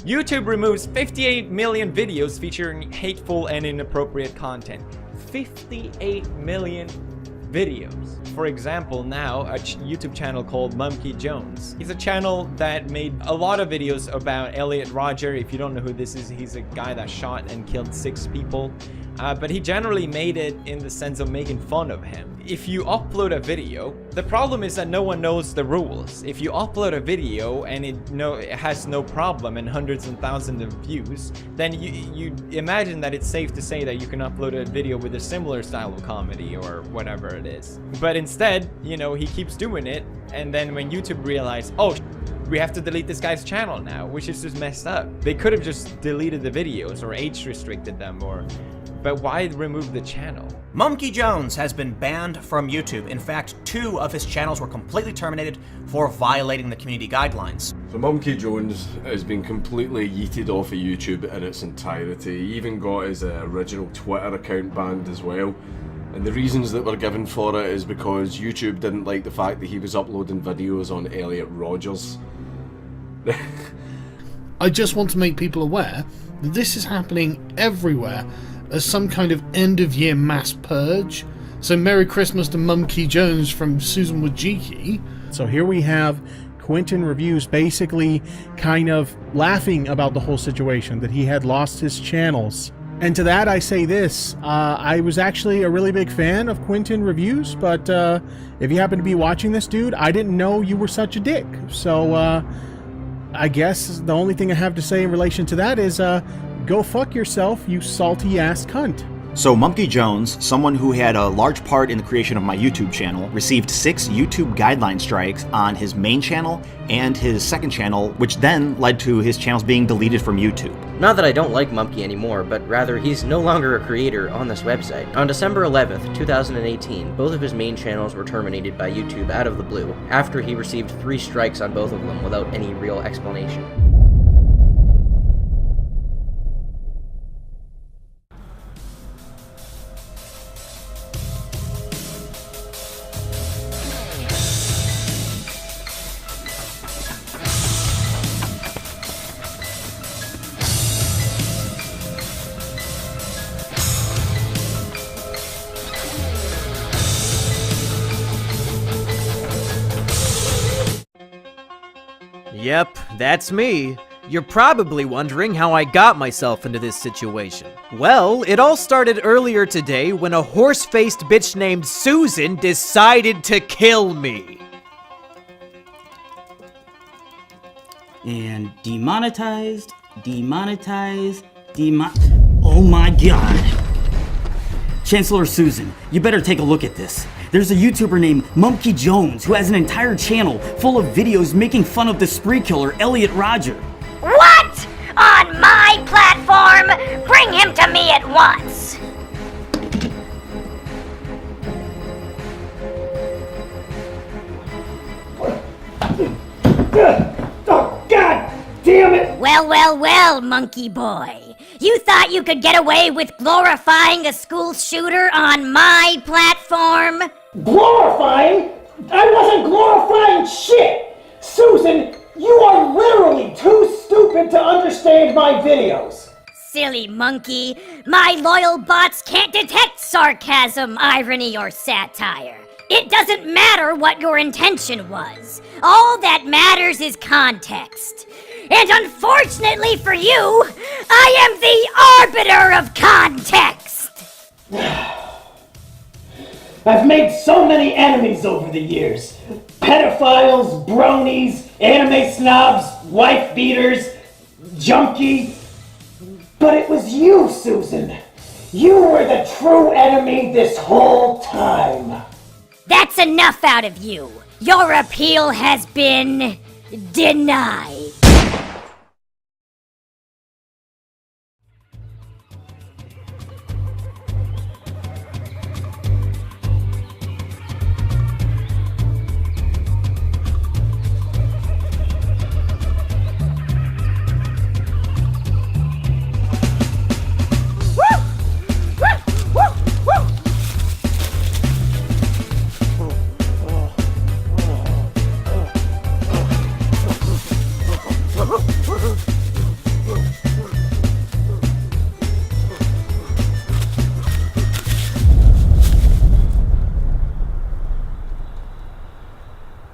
YouTube removes 58 million videos featuring hateful and inappropriate content. 58 million videos. For example, now a YouTube channel called Monkey Jones. He's a channel that made a lot of videos about Elliot Rodger. If you don't know who this is, he's a guy that shot and killed 6 people. But he generally made it in the sense of making fun of him. If you upload a video, the problem is that no one knows the rules. If you upload a video and it has no problem and hundreds and thousands of views, then you imagine that it's safe to say that you can upload a video with a similar style of comedy or whatever it is. But instead, you know, he keeps doing it, and then when YouTube realized, oh, we have to delete this guy's channel now, which is just messed up. They could have just deleted the videos or age restricted them, but why remove the channel? Monkey Jones has been banned from YouTube. In fact, 2 of his channels were completely terminated for violating the community guidelines. So Monkey Jones has been completely yeeted off of YouTube in its entirety. He even got his original Twitter account banned as well. And the reasons that were given for it is because YouTube didn't like the fact that he was uploading videos on Elliot Rodgers. I just want to make people aware that this is happening everywhere as some kind of end-of-year mass purge. So Merry Christmas to Monkey Jones from Susan Wojcicki. So here we have Quentin Reviews basically kind of laughing about the whole situation, that he had lost his channels. And to that I say this, I was actually a really big fan of Quentin Reviews, but if you happen to be watching this, dude, I didn't know you were such a dick. So I guess the only thing I have to say in relation to that is go fuck yourself, you salty ass cunt. So Monkey Jones, someone who had a large part in the creation of my YouTube channel, received 6 YouTube guideline strikes on his main channel and his second channel, which then led to his channels being deleted from YouTube. Not that I don't like Monkey anymore, but rather he's no longer a creator on this website. On December 11th, 2018, both of his main channels were terminated by YouTube out of the blue, after he received 3 strikes on both of them without any real explanation. Yep, that's me. You're probably wondering how I got myself into this situation. Well, it all started earlier today when a horse-faced bitch named Susan decided to kill me. And demonetized, oh my god. Chancellor Susan, you better take a look at this. There's a YouTuber named Monkey Jones who has an entire channel full of videos making fun of the spree killer Elliot Rodger. What? On my platform? Bring him to me at once! Oh, God damn it! Well, monkey boy. You thought you could get away with glorifying a school shooter on my platform? Glorifying? I wasn't glorifying shit! Susan, you are literally too stupid to understand my videos. Silly monkey. My loyal bots can't detect sarcasm, irony, or satire. It doesn't matter what your intention was. All that matters is context. And unfortunately for you, I am the arbiter of context! I've made so many enemies over the years. Pedophiles, bronies, anime snobs, wife beaters, junkie. But it was you, Susan. You were the true enemy this whole time. That's enough out of you. Your appeal has been denied.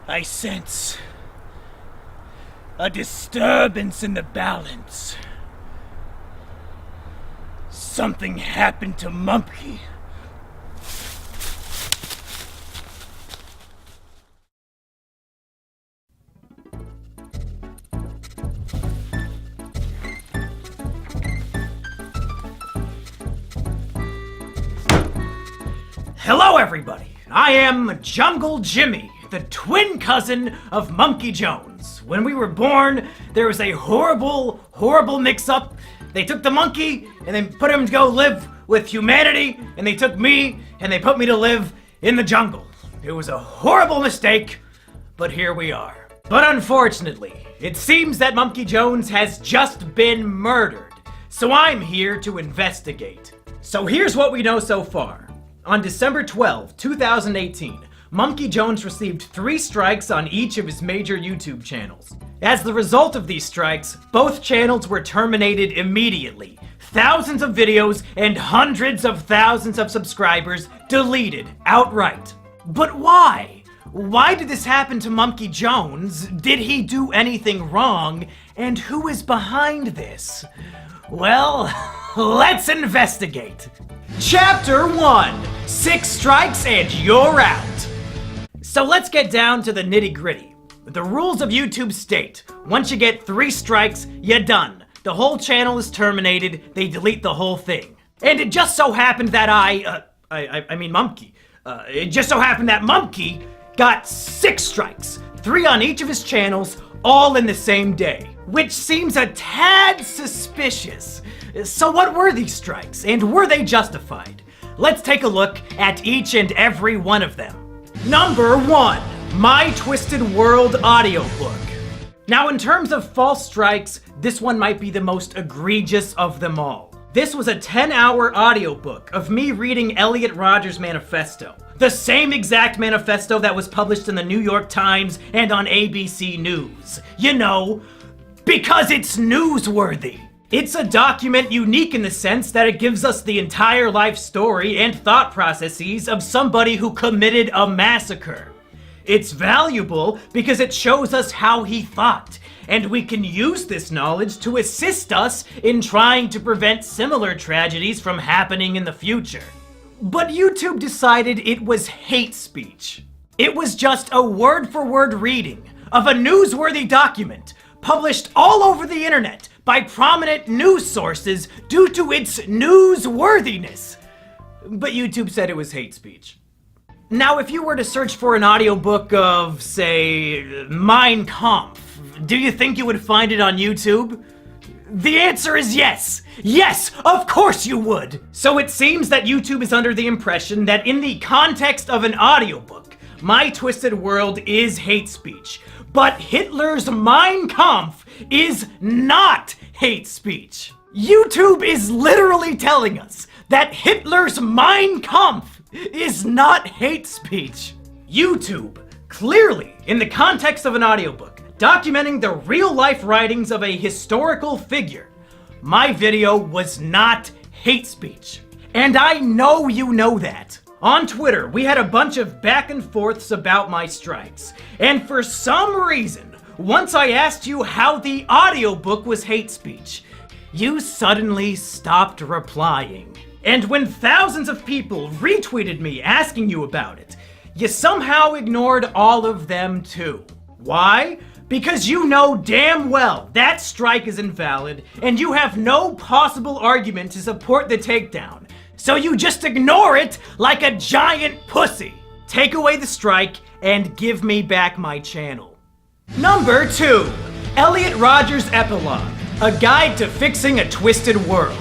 I sense a disturbance in the balance. Something happened to Mumkey. Hello, everybody. I am Jungle Jimmy, the twin cousin of Monkey Jones. When we were born, there was a horrible mix-up. They took the monkey and then put him to go live with humanity, and they took me and they put me to live in the jungle. It was a horrible mistake, but here we are. But unfortunately, it seems that Monkey Jones has just been murdered, so I'm here to investigate. So here's what we know so far. On December 12, 2018, Monkey Jones received 3 strikes on each of his major YouTube channels. As the result of these strikes, both channels were terminated immediately. Thousands of videos and hundreds of thousands of subscribers deleted outright. But why? Why did this happen to Monkey Jones? Did he do anything wrong? And who is behind this? Well, let's investigate. Chapter 1, 6 strikes and you're out. So let's get down to the nitty-gritty. The rules of YouTube state, once you get 3 strikes, you're done. The whole channel is terminated, they delete the whole thing. And it just so happened that Mumkey. It just so happened that Mumkey got 6 strikes, 3 on each of his channels, all in the same day. Which seems a tad suspicious. So what were these strikes, and were they justified? Let's take a look at each and every one of them. Number 1, My Twisted World audiobook. Now in terms of false strikes, this one might be the most egregious of them all. This was a 10-hour audiobook of me reading Elliot Rodgers' manifesto. The same exact manifesto that was published in the New York Times and on ABC News. You know, because it's newsworthy. It's a document unique in the sense that it gives us the entire life story and thought processes of somebody who committed a massacre. It's valuable because it shows us how he thought, and we can use this knowledge to assist us in trying to prevent similar tragedies from happening in the future. But YouTube decided it was hate speech. It was just a word-for-word reading of a newsworthy document published all over the internet by prominent news sources due to its newsworthiness. But YouTube said it was hate speech. Now, if you were to search for an audiobook of, say, Mein Kampf, do you think you would find it on YouTube? The answer is yes! Yes, of course you would! So it seems that YouTube is under the impression that in the context of an audiobook, My Twisted World is hate speech. But Hitler's Mein Kampf is not hate speech. YouTube is literally telling us that Hitler's Mein Kampf is not hate speech. YouTube, clearly, in the context of an audiobook, documenting the real-life writings of a historical figure, my video was not hate speech. And I know you know that. On Twitter, we had a bunch of back and forths about my strikes. And for some reason, once I asked you how the audiobook was hate speech, you suddenly stopped replying. And when thousands of people retweeted me asking you about it, you somehow ignored all of them too. Why? Because you know damn well that strike is invalid, and you have no possible argument to support the takedown. So you just ignore it like a giant pussy. Take away the strike and give me back my channel. Number 2, Elliot Rodgers' Epilogue, a guide to fixing a twisted world.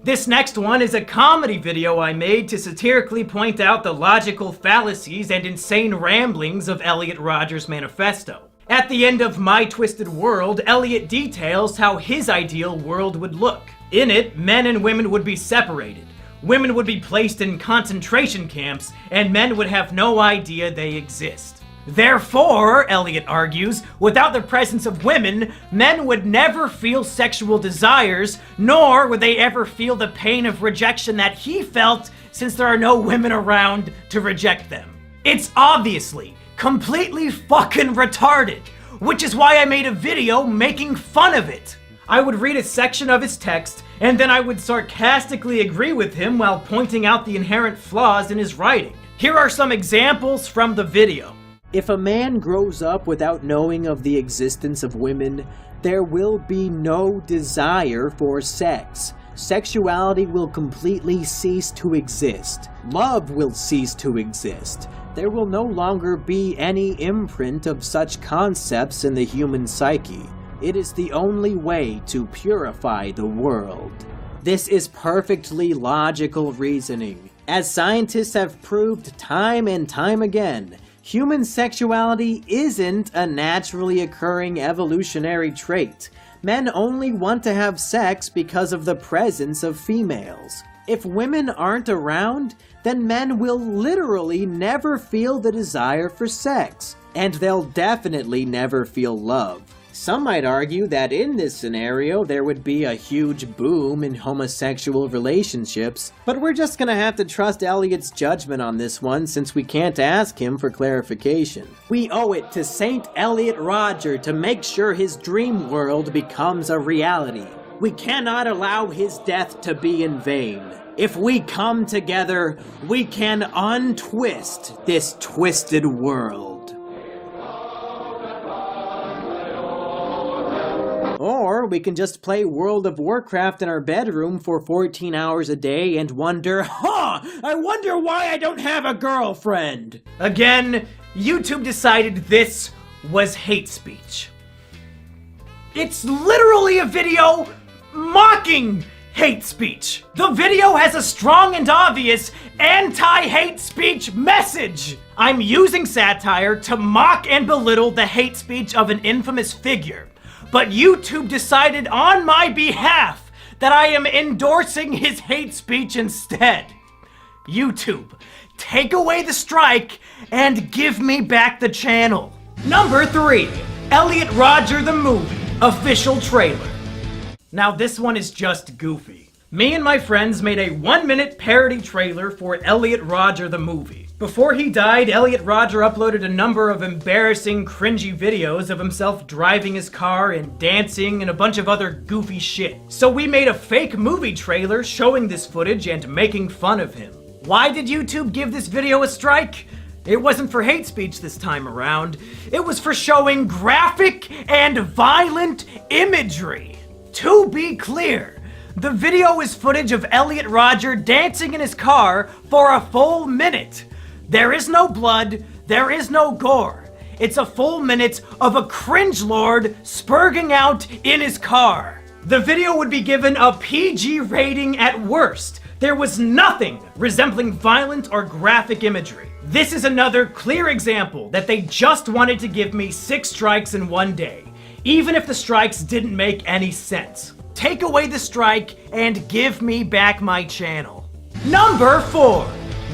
This next one is a comedy video I made to satirically point out the logical fallacies and insane ramblings of Elliot Rodgers' manifesto. At the end of My Twisted World, Elliot details how his ideal world would look. In it, men and women would be separated. Women would be placed in concentration camps, and men would have no idea they exist. Therefore, Elliot argues, without the presence of women, men would never feel sexual desires, nor would they ever feel the pain of rejection that he felt since there are no women around to reject them. It's obviously completely fucking retarded, which is why I made a video making fun of it. I would read a section of his text, and then I would sarcastically agree with him while pointing out the inherent flaws in his writing. Here are some examples from the video. If a man grows up without knowing of the existence of women, there will be no desire for sex. Sexuality will completely cease to exist. Love will cease to exist. There will no longer be any imprint of such concepts in the human psyche. It is the only way to purify the world. This is perfectly logical reasoning. As scientists have proved time and time again, human sexuality isn't a naturally occurring evolutionary trait. Men only want to have sex because of the presence of females. If women aren't around, then men will literally never feel the desire for sex, and they'll definitely never feel love. Some might argue that in this scenario there would be a huge boom in homosexual relationships, but we're just gonna have to trust Elliot's judgment on this one since we can't ask him for clarification. We owe it to Saint Elliot Rodger to make sure his dream world becomes a reality. We cannot allow his death to be in vain. If we come together, we can untwist this twisted world. Or we can just play World of Warcraft in our bedroom for 14 hours a day and wonder, I wonder why I don't have a girlfriend. Again, YouTube decided this was hate speech. It's literally a video mocking hate speech. The video has a strong and obvious anti-hate speech message. I'm using satire to mock and belittle the hate speech of an infamous figure. But YouTube decided on my behalf that I am endorsing his hate speech instead. YouTube, take away the strike and give me back the channel. Number 3, Elliot Rodger the Movie, official trailer. Now this one is just goofy. Me and my friends made a 1-minute parody trailer for Elliot Rodger the Movie. Before he died, Elliot Rodger uploaded a number of embarrassing, cringy videos of himself driving his car and dancing and a bunch of other goofy shit. So we made a fake movie trailer showing this footage and making fun of him. Why did YouTube give this video a strike? It wasn't for hate speech this time around. It was for showing graphic and violent imagery. To be clear, the video is footage of Elliot Rodger dancing in his car for a full minute. There is no blood, there is no gore. It's a full minute of a cringe lord spurging out in his car. The video would be given a PG rating at worst. There was nothing resembling violent or graphic imagery. This is another clear example that they just wanted to give me 6 strikes in one day, even if the strikes didn't make any sense. Take away the strike and give me back my channel. Number 4.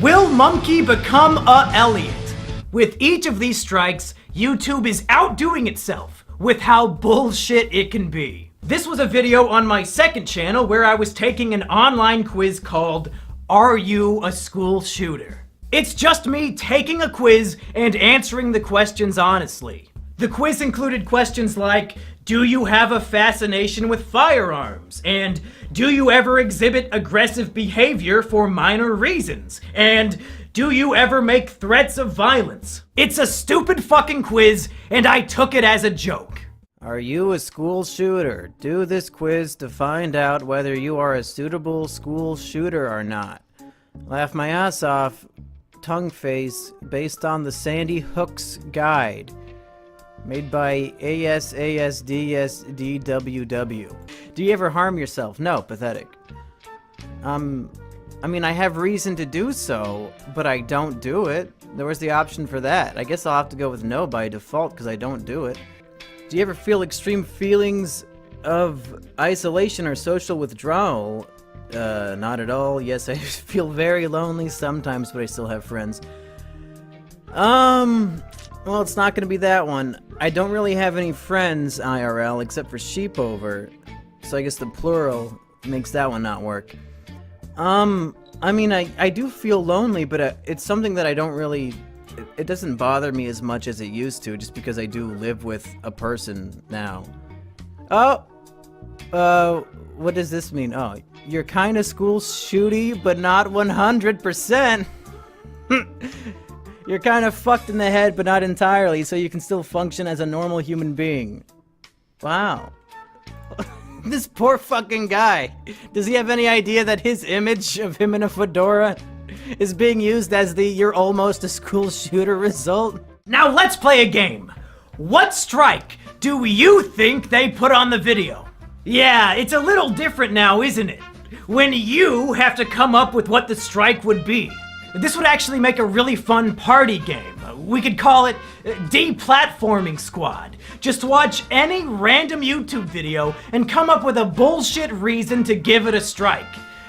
Will Monkey become a Elliot? With each of these strikes, YouTube is outdoing itself with how bullshit it can be. This was a video on my second channel where I was taking an online quiz called Are You a School Shooter? It's just me taking a quiz and answering the questions honestly. The quiz included questions like, do you have a fascination with firearms? And do you ever exhibit aggressive behavior for minor reasons? And do you ever make threats of violence? It's a stupid fucking quiz, and I took it as a joke. Are you a school shooter? Do this quiz to find out whether you are a suitable school shooter or not. Laugh my ass off, tongue face, based on the Sandy Hook's guide. Made by ASASDSDWW. Do you ever harm yourself? No, pathetic. I mean, I have reason to do so, but I don't do it. There was the option for that. I guess I'll have to go with no by default because I don't do it. Do you ever feel extreme feelings of isolation or social withdrawal? Not at all. Yes, I feel very lonely sometimes, but I still have friends. Well, it's not gonna be that one. I don't really have any friends IRL except for Sheepover, so I guess the plural makes that one not work. I mean, I do feel lonely, but it's something that I don't really it doesn't bother me as much as it used to, just because I do live with a person now. Oh! What does this mean? Oh, you're kinda school shooty, but not 100%. You're kind of fucked in the head, but not entirely, so you can still function as a normal human being. Wow. This poor fucking guy. Does he have any idea that his image of him in a fedora is being used as the "you're almost a school shooter" result? Now let's play a game. What strike do you think they put on the video? Yeah, it's a little different now, isn't it? When you have to come up with what the strike would be. This would actually make a really fun party game. We could call it Deplatforming Squad. Just watch any random YouTube video and come up with a bullshit reason to give it a strike.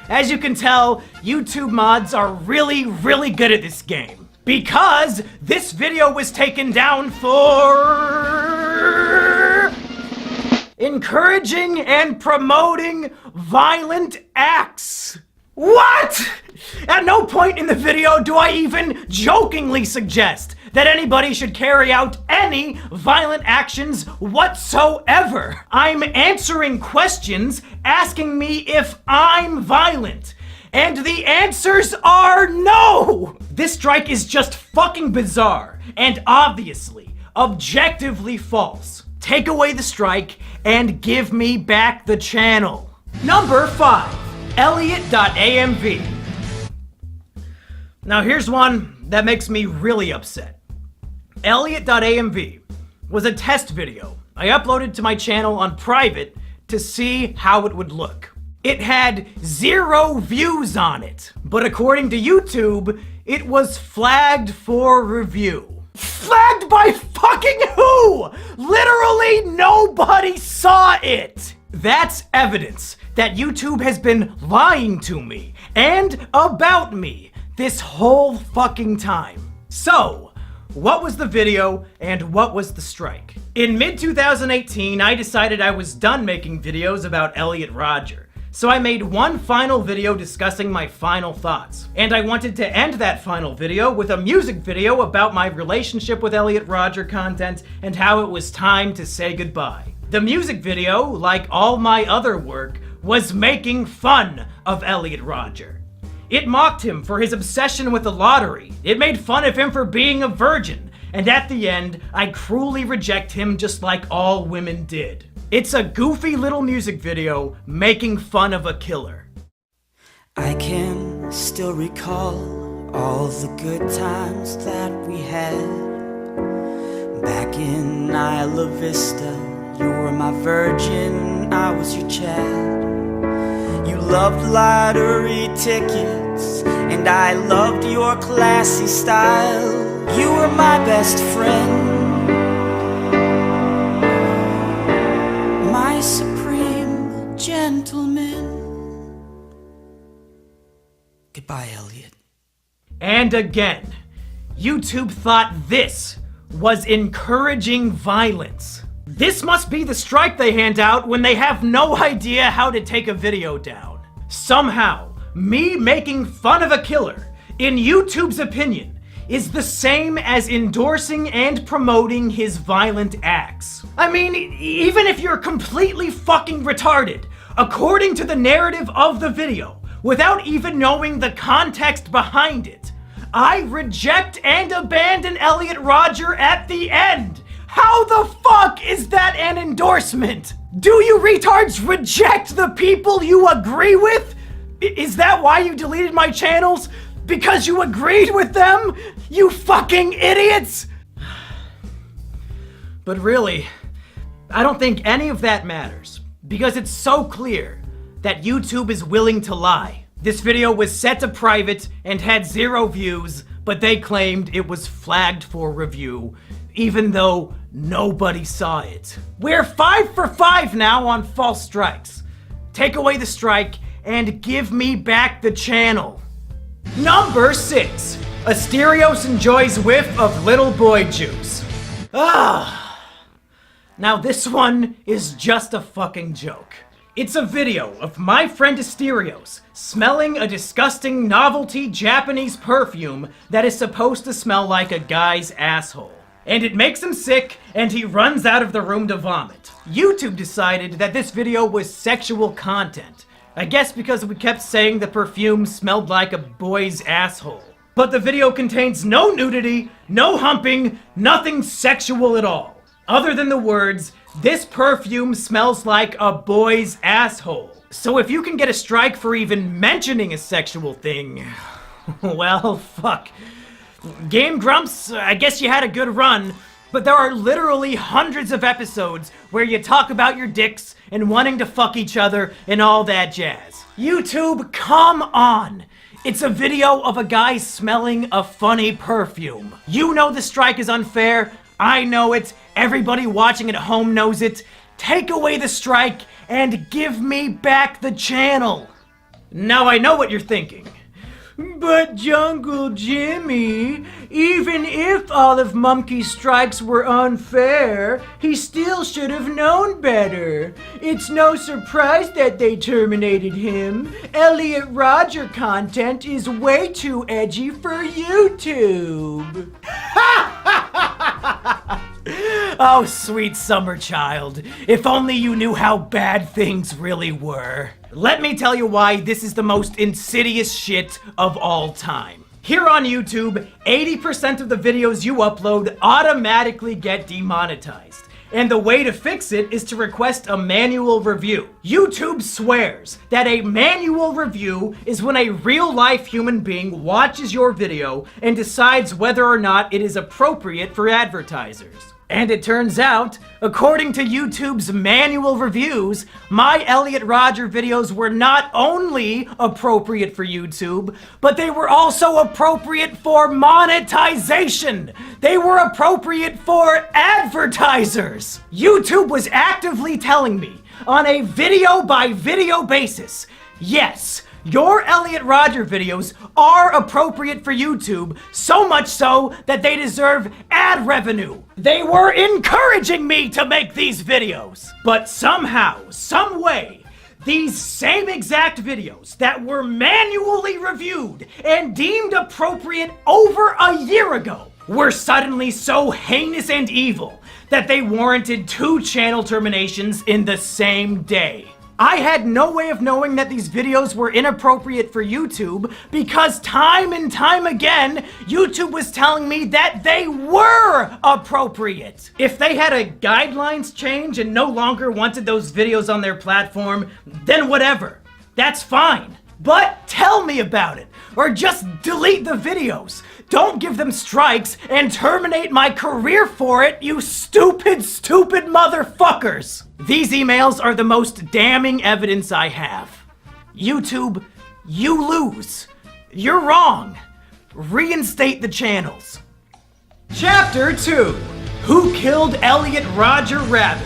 As you can tell, YouTube mods are really, really good at this game. Because this video was taken down for encouraging and promoting violent acts. What? At no point in the video do I even jokingly suggest that anybody should carry out any violent actions whatsoever. I'm answering questions asking me if I'm violent. And the answers are no! This strike is just fucking bizarre and obviously, objectively false. Take away the strike and give me back the channel. Number 5. Elliot.amv. Now here's one that makes me really upset. Elliot.amv was a test video I uploaded to my channel on private to see how it would look. It had 0 views on it, but according to YouTube, it was flagged for review. Flagged by fucking who? Literally nobody saw it! That's evidence that YouTube has been lying to me and about me this whole fucking time. So, what was the video and what was the strike? In mid-2018, I decided I was done making videos about Elliot Rodger. So I made one final video discussing my final thoughts. And I wanted to end that final video with a music video about my relationship with Elliot Rodger content and how it was time to say goodbye. The music video, like all my other work, was making fun of Elliot Rodger. It mocked him for his obsession with the lottery. It made fun of him for being a virgin. And at the end, I cruelly reject him just like all women did. It's a goofy little music video making fun of a killer. I can still recall all the good times that we had. Back in Isla Vista, you were my virgin, I was your Chad. You loved lottery tickets, and I loved your classy style. You were my best friend, my supreme gentleman. Goodbye, Elliot. And again, YouTube thought this was encouraging violence. This must be the strike they hand out when they have no idea how to take a video down. Somehow, me making fun of a killer, in YouTube's opinion, is the same as endorsing and promoting his violent acts. I mean, even if you're completely fucking retarded, according to the narrative of the video, without even knowing the context behind it, I reject and abandon Elliot Rodger at the end. How the fuck is that an endorsement? Do you retards reject the people you agree with? Is that why you deleted my channels? Because you agreed with them? You fucking idiots! But really, I don't think any of that matters, because it's so clear that YouTube is willing to lie. This video was set to private and had 0 views, but they claimed it was flagged for review, even though nobody saw it. We're 5 for 5 now on false strikes. Take away the strike and give me back the channel. Number 6. Asterios enjoys whiff of little boy juice. Now this one is just a fucking joke. It's a video of my friend Asterios smelling a disgusting novelty Japanese perfume that is supposed to smell like a guy's asshole. And it makes him sick, and he runs out of the room to vomit. YouTube decided that this video was sexual content. I guess because we kept saying the perfume smelled like a boy's asshole. But the video contains no nudity, no humping, nothing sexual at all. Other than the words, "This perfume smells like a boy's asshole." So if you can get a strike for even mentioning a sexual thing, well, fuck. Game Grumps, I guess you had a good run, but there are literally hundreds of episodes where you talk about your dicks and wanting to fuck each other and all that jazz. YouTube, come on! It's a video of a guy smelling a funny perfume. You know the strike is unfair. I know it. Everybody watching at home knows it. Take away the strike and give me back the channel. Now I know what you're thinking. But Jungle Jimmy, even if all of Mumkey's strikes were unfair, he still should have known better. It's no surprise that they terminated him. Elliot Rodger content is way too edgy for YouTube. Oh, sweet summer child. If only you knew how bad things really were. Let me tell you why this is the most insidious shit of all time. Here on YouTube, 80% of the videos you upload automatically get demonetized. And the way to fix it is to request a manual review. YouTube swears that a manual review is when a real-life human being watches your video and decides whether or not it is appropriate for advertisers. And it turns out, according to YouTube's manual reviews, my Elliot Rodger videos were not only appropriate for YouTube, but they were also appropriate for monetization. They were appropriate for advertisers. YouTube was actively telling me on a video-by-video basis, yes, your Elliot Rodger videos are appropriate for YouTube, so much so that they deserve ad revenue. They were encouraging me to make these videos. But somehow, some way, these same exact videos that were manually reviewed and deemed appropriate over a year ago were suddenly so heinous and evil that they warranted 2 channel terminations in the same day. I had no way of knowing that these videos were inappropriate for YouTube because time and time again, YouTube was telling me that they were appropriate. If they had a guidelines change and no longer wanted those videos on their platform, then whatever. That's fine. But tell me about it, or just delete the videos. Don't give them strikes and terminate my career for it, you stupid, stupid motherfuckers! These emails are the most damning evidence I have. YouTube, you lose. You're wrong. Reinstate the channels. Chapter 2. Who Killed Elliot Rodger Rabbit?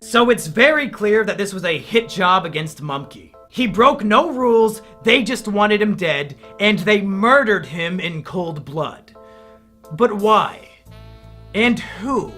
So it's very clear that this was a hit job against Mumkey. He broke no rules, they just wanted him dead, and they murdered him in cold blood. But why? And who?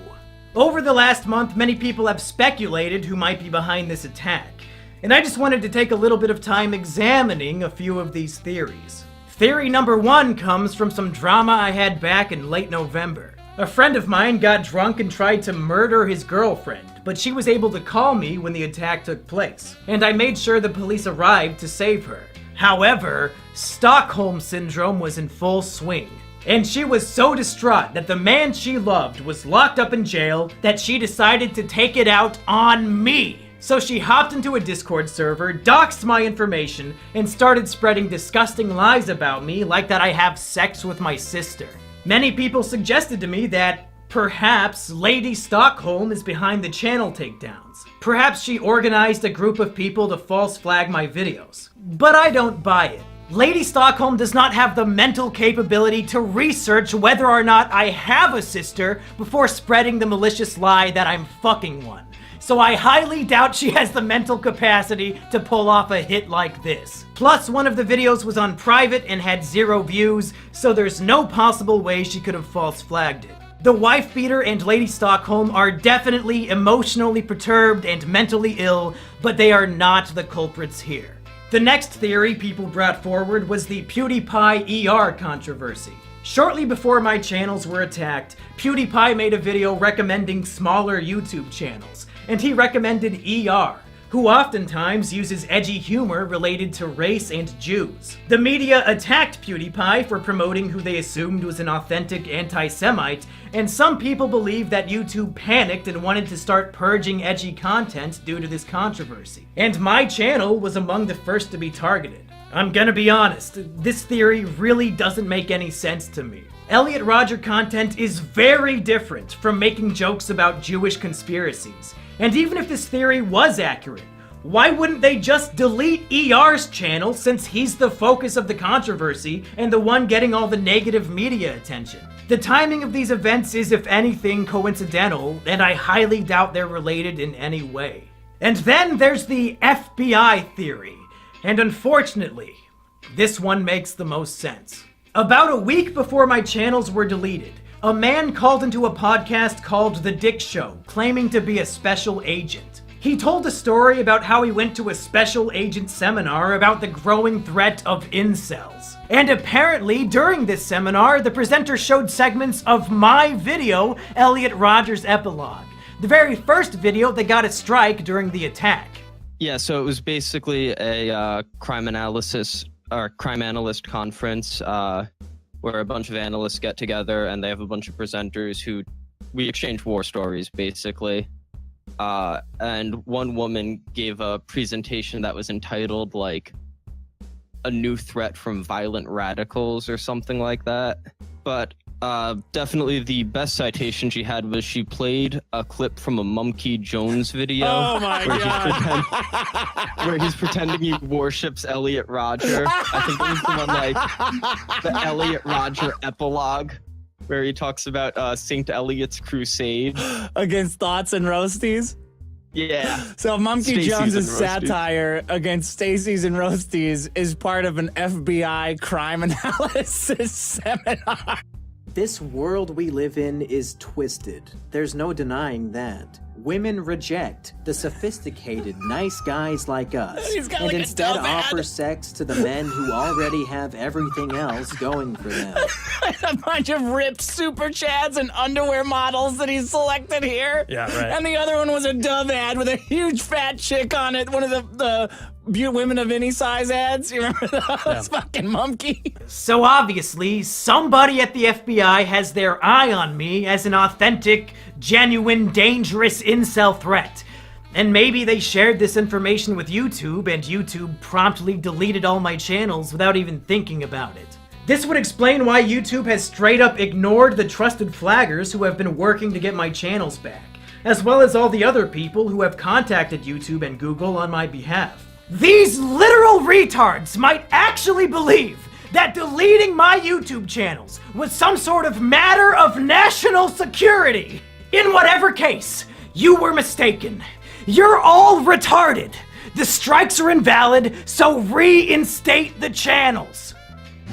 Over the last month, many people have speculated who might be behind this attack, and I just wanted to take a little bit of time examining a few of these theories. Theory number 1 comes from some drama I had back in late November. A friend of mine got drunk and tried to murder his girlfriend, but she was able to call me when the attack took place, and I made sure the police arrived to save her. However, Stockholm Syndrome was in full swing, and she was so distraught that the man she loved was locked up in jail that she decided to take it out on me. So she hopped into a Discord server, doxed my information, and started spreading disgusting lies about me, like that I have sex with my sister. Many people suggested to me that perhaps Lady Stockholm is behind the channel takedowns. Perhaps she organized a group of people to false flag my videos. But I don't buy it. Lady Stockholm does not have the mental capability to research whether or not I have a sister before spreading the malicious lie that I'm fucking one. So I highly doubt she has the mental capacity to pull off a hit like this. Plus, one of the videos was on private and had 0 views, so there's no possible way she could have false flagged it. The wife beater and Lady Stockholm are definitely emotionally perturbed and mentally ill, but they are not the culprits here. The next theory people brought forward was the PewDiePie ER controversy. Shortly before my channels were attacked, PewDiePie made a video recommending smaller YouTube channels, and he recommended ER, who oftentimes uses edgy humor related to race and Jews. The media attacked PewDiePie for promoting who they assumed was an authentic anti-Semite, and some people believe that YouTube panicked and wanted to start purging edgy content due to this controversy. And my channel was among the first to be targeted. I'm gonna be honest, this theory really doesn't make any sense to me. Elliot Rodger content is very different from making jokes about Jewish conspiracies. And even if this theory was accurate, why wouldn't they just delete ER's channel since he's the focus of the controversy and the one getting all the negative media attention? The timing of these events is, if anything, coincidental, and I highly doubt they're related in any way. And then there's the FBI theory. And unfortunately, this one makes the most sense. About a week before my channels were deleted, a man called into a podcast called The Dick Show, claiming to be a special agent. He told a story about how he went to a special agent seminar about the growing threat of incels. And apparently, during this seminar, the presenter showed segments of my video, Elliot Rodger's Epilogue, the very first video that got a strike during the attack. Yeah, so it was basically a crime analyst conference where a bunch of analysts get together and they have a bunch of presenters who we exchange war stories, basically. And one woman gave a presentation that was entitled, like, A New Threat from Violent Radicals or something like that. But definitely the best citation she had was she played a clip from a Mumkey Jones video. Oh my god! Where he's pretending he worships Elliot Rodger. I think it was the one like the Elliot Rodger epilogue, where he talks about Saint Eliot's crusade against thoughts and roasties. Yeah. So Mumkey Stacey's Jones's and Roasties. satire against Stacey's and Roasties is part of an FBI crime analysis seminar. This world we live in is twisted. There's no denying that. Women reject the sophisticated, nice guys like us, He's got and like a instead dumb ad. offer sex to the men who already have everything else going for them. A bunch of ripped super chads and underwear models that he's selected here. Yeah, right. And the other one was a Dove ad with a huge fat chick on it. One of the women of any size ads. You remember those? Yeah. Fucking Mumkey. So obviously, somebody at the FBI has their eye on me as an authentic, genuine, dangerous incel threat. And maybe they shared this information with YouTube, and YouTube promptly deleted all my channels without even thinking about it. This would explain why YouTube has straight up ignored the trusted flaggers who have been working to get my channels back, as well as all the other people who have contacted YouTube and Google on my behalf. These literal retards might actually believe that deleting my YouTube channels was some sort of matter of national security. In whatever case, you were mistaken. You're all retarded. The strikes are invalid, so reinstate the channels.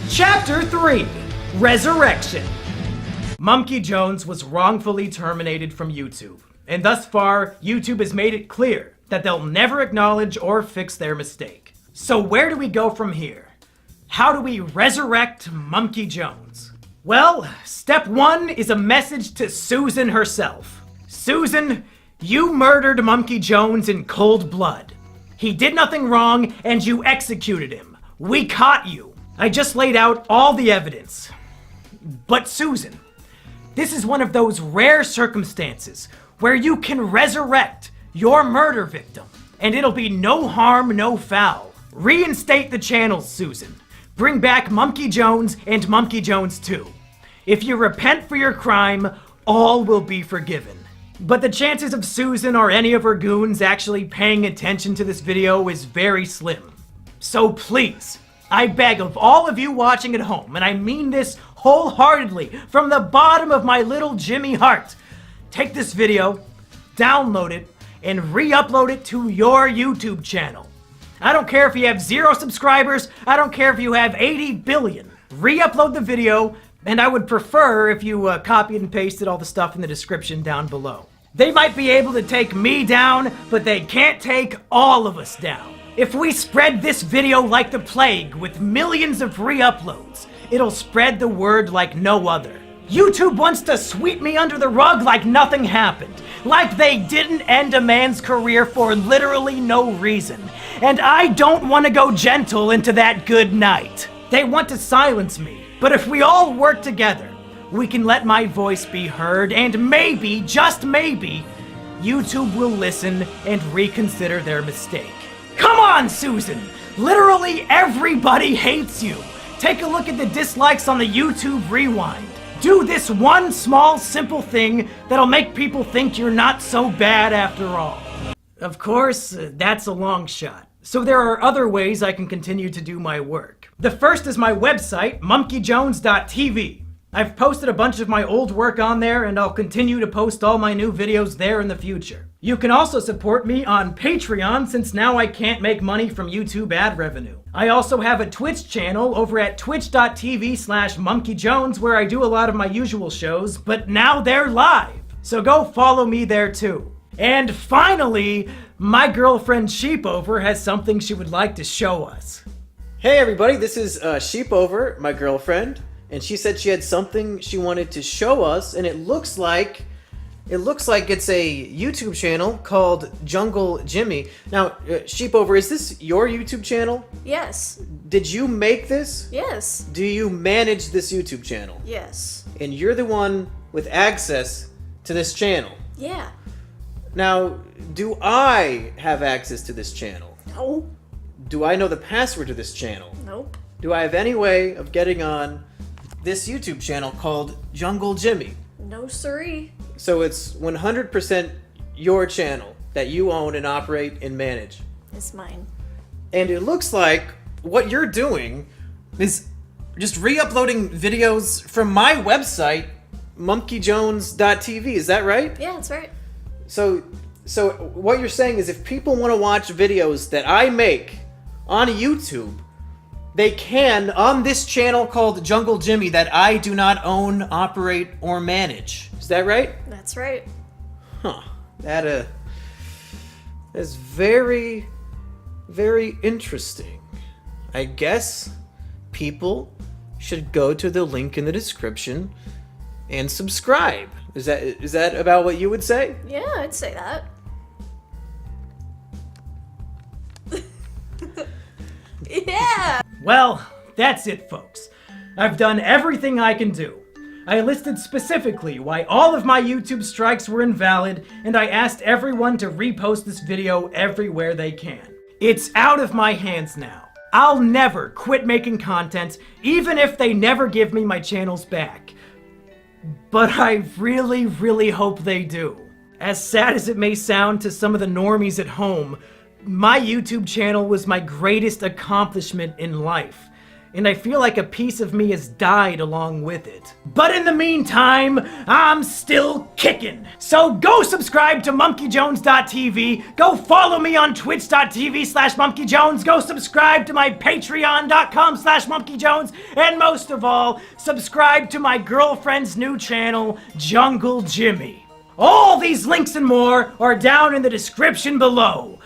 Chapter 3, Resurrection. Mumkey Jones was wrongfully terminated from YouTube, and thus far, YouTube has made it clear that they'll never acknowledge or fix their mistake. So where do we go from here? How do we resurrect Mumkey Jones? Well, step 1 is a message to Susan herself. Susan, you murdered Mumkey Jones in cold blood. He did nothing wrong, and you executed him. We caught you. I just laid out all the evidence. But Susan, this is one of those rare circumstances where you can resurrect your murder victim, and it'll be no harm, no foul. Reinstate the channels, Susan. Bring back Mumkey Jones and Mumkey Jones 2. If you repent for your crime, all will be forgiven. But the chances of Susan or any of her goons actually paying attention to this video is very slim. So please, I beg of all of you watching at home, and I mean this wholeheartedly from the bottom of my little Jimmy heart, take this video, download it, and re-upload it to your YouTube channel. I don't care if you have 0 subscribers, I don't care if you have 80 billion. Re-upload the video, And I would prefer if you copied and pasted all the stuff in the description down below. They might be able to take me down, but they can't take all of us down. If we spread this video like the plague with millions of re-uploads, it'll spread the word like no other. YouTube wants to sweep me under the rug like nothing happened, like they didn't end a man's career for literally no reason. And I don't want to go gentle into that good night. They want to silence me, but if we all work together, we can let my voice be heard, and maybe, just maybe, YouTube will listen and reconsider their mistake. Come on, Susan! Literally everybody hates you! Take a look at the dislikes on the YouTube Rewind. Do this one small, simple thing that'll make people think you're not so bad after all. Of course, that's a long shot. So there are other ways I can continue to do my work. The first is my website, monkeyjones.tv. I've posted a bunch of my old work on there, and I'll continue to post all my new videos there in the future. You can also support me on Patreon, since now I can't make money from YouTube ad revenue. I also have a Twitch channel over at twitch.tv/monkeyjones where I do a lot of my usual shows, but now they're live. So go follow me there too. And finally, my girlfriend Sheepover has something she would like to show us. Hey everybody, this is Sheepover, my girlfriend, and she said she had something she wanted to show us, and it looks like it's a YouTube channel called Jungle Jimmy. Now, Sheepover, is this your YouTube channel? Yes. Did you make this? Yes. Do you manage this YouTube channel? Yes. And you're the one with access to this channel. Yeah. Now, do I have access to this channel? No. Do I know the password to this channel? Nope. Do I have any way of getting on this YouTube channel called Jungle Jimmy? No siree. So it's 100% your channel that you own and operate and manage. It's mine. And it looks like what you're doing is just re-uploading videos from my website, monkeyjones.tv. Is that right? Yeah, that's right. So what you're saying is if people want to watch videos that I make on YouTube, they can on this channel called Jungle Jimmy that I do not own, operate, or manage. Is that right? That's right. Huh. That is very, very interesting. I guess people should go to the link in the description and subscribe. Is that about what you would say? Yeah, I'd say that. Yeah! Well, that's it, folks. I've done everything I can do. I listed specifically why all of my YouTube strikes were invalid, and I asked everyone to repost this video everywhere they can. It's out of my hands now. I'll never quit making content, even if they never give me my channels back. But I really, really hope they do. As sad as it may sound to some of the normies at home, my YouTube channel was my greatest accomplishment in life, and I feel like a piece of me has died along with it. But in the meantime, I'm still kicking. So go subscribe to monkeyjones.tv, go follow me on twitch.tv/monkeyjones, go subscribe to my patreon.com/monkeyjones, and most of all, subscribe to my girlfriend's new channel, Jungle Jimmy. All these links and more are down in the description below.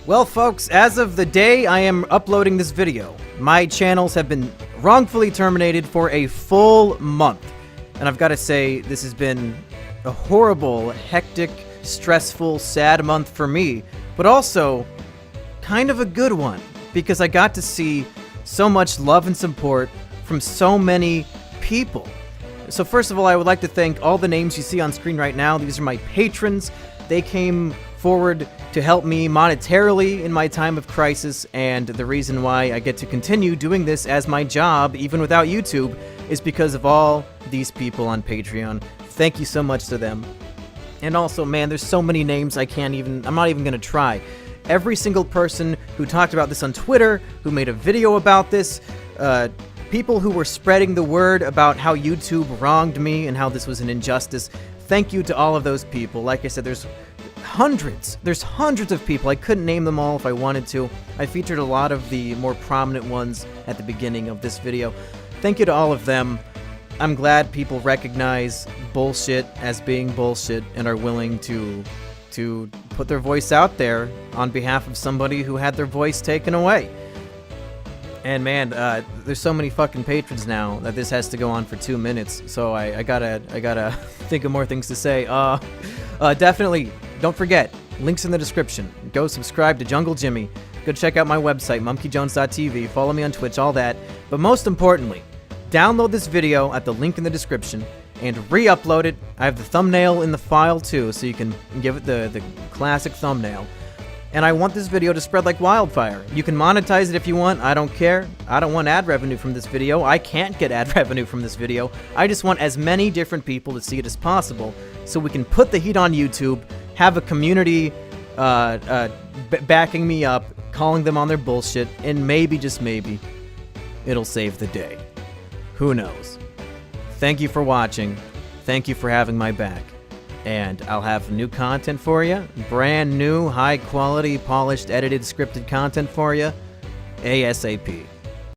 Well, folks, as of the day I am uploading this video, my channels have been wrongfully terminated for a full month. And I've got to say, this has been a horrible, hectic, stressful, sad month for me, but also kind of a good one, because I got to see so much love and support from so many people. So first of all, I would like to thank all the names you see on screen right now. These are my patrons. They came forward to help me monetarily in my time of crisis, and the reason why I get to continue doing this as my job, even without YouTube, is because of all these people on Patreon. Thank you so much to them. And also, man, there's so many names I'm not even gonna try. every single person who talked about this on Twitter, who made a video about this, people who were spreading the word about how YouTube wronged me and how this was an injustice. Thank you to all of those people. Like I said, there's hundreds of people. I couldn't name them all if I wanted to. I featured a lot of the more prominent ones at the beginning of this video. Thank you to all of them. I'm glad people recognize bullshit as being bullshit and are willing to put their voice out there on behalf of somebody who had their voice taken away. And man, there's so many fucking patrons now that this has to go on for 2 minutes. So I gotta think of more things to say. Definitely, don't forget, links in the description. Go subscribe to Jungle Jimmy. Go check out my website, monkeyjones.tv. Follow me on Twitch, all that. But most importantly, download this video at the link in the description and re-upload it. I have the thumbnail in the file too, so you can give it the classic thumbnail. And I want this video to spread like wildfire. You can monetize it if you want. I don't care. I don't want ad revenue from this video. I can't get ad revenue from this video. I just want as many different people to see it as possible so we can put the heat on YouTube, have a community backing me up, calling them on their bullshit, and maybe, just maybe, it'll save the day. Who knows? Thank you for watching. Thank you for having my back. And I'll have new content for you. Brand new, high quality, polished, edited, scripted content for you. ASAP.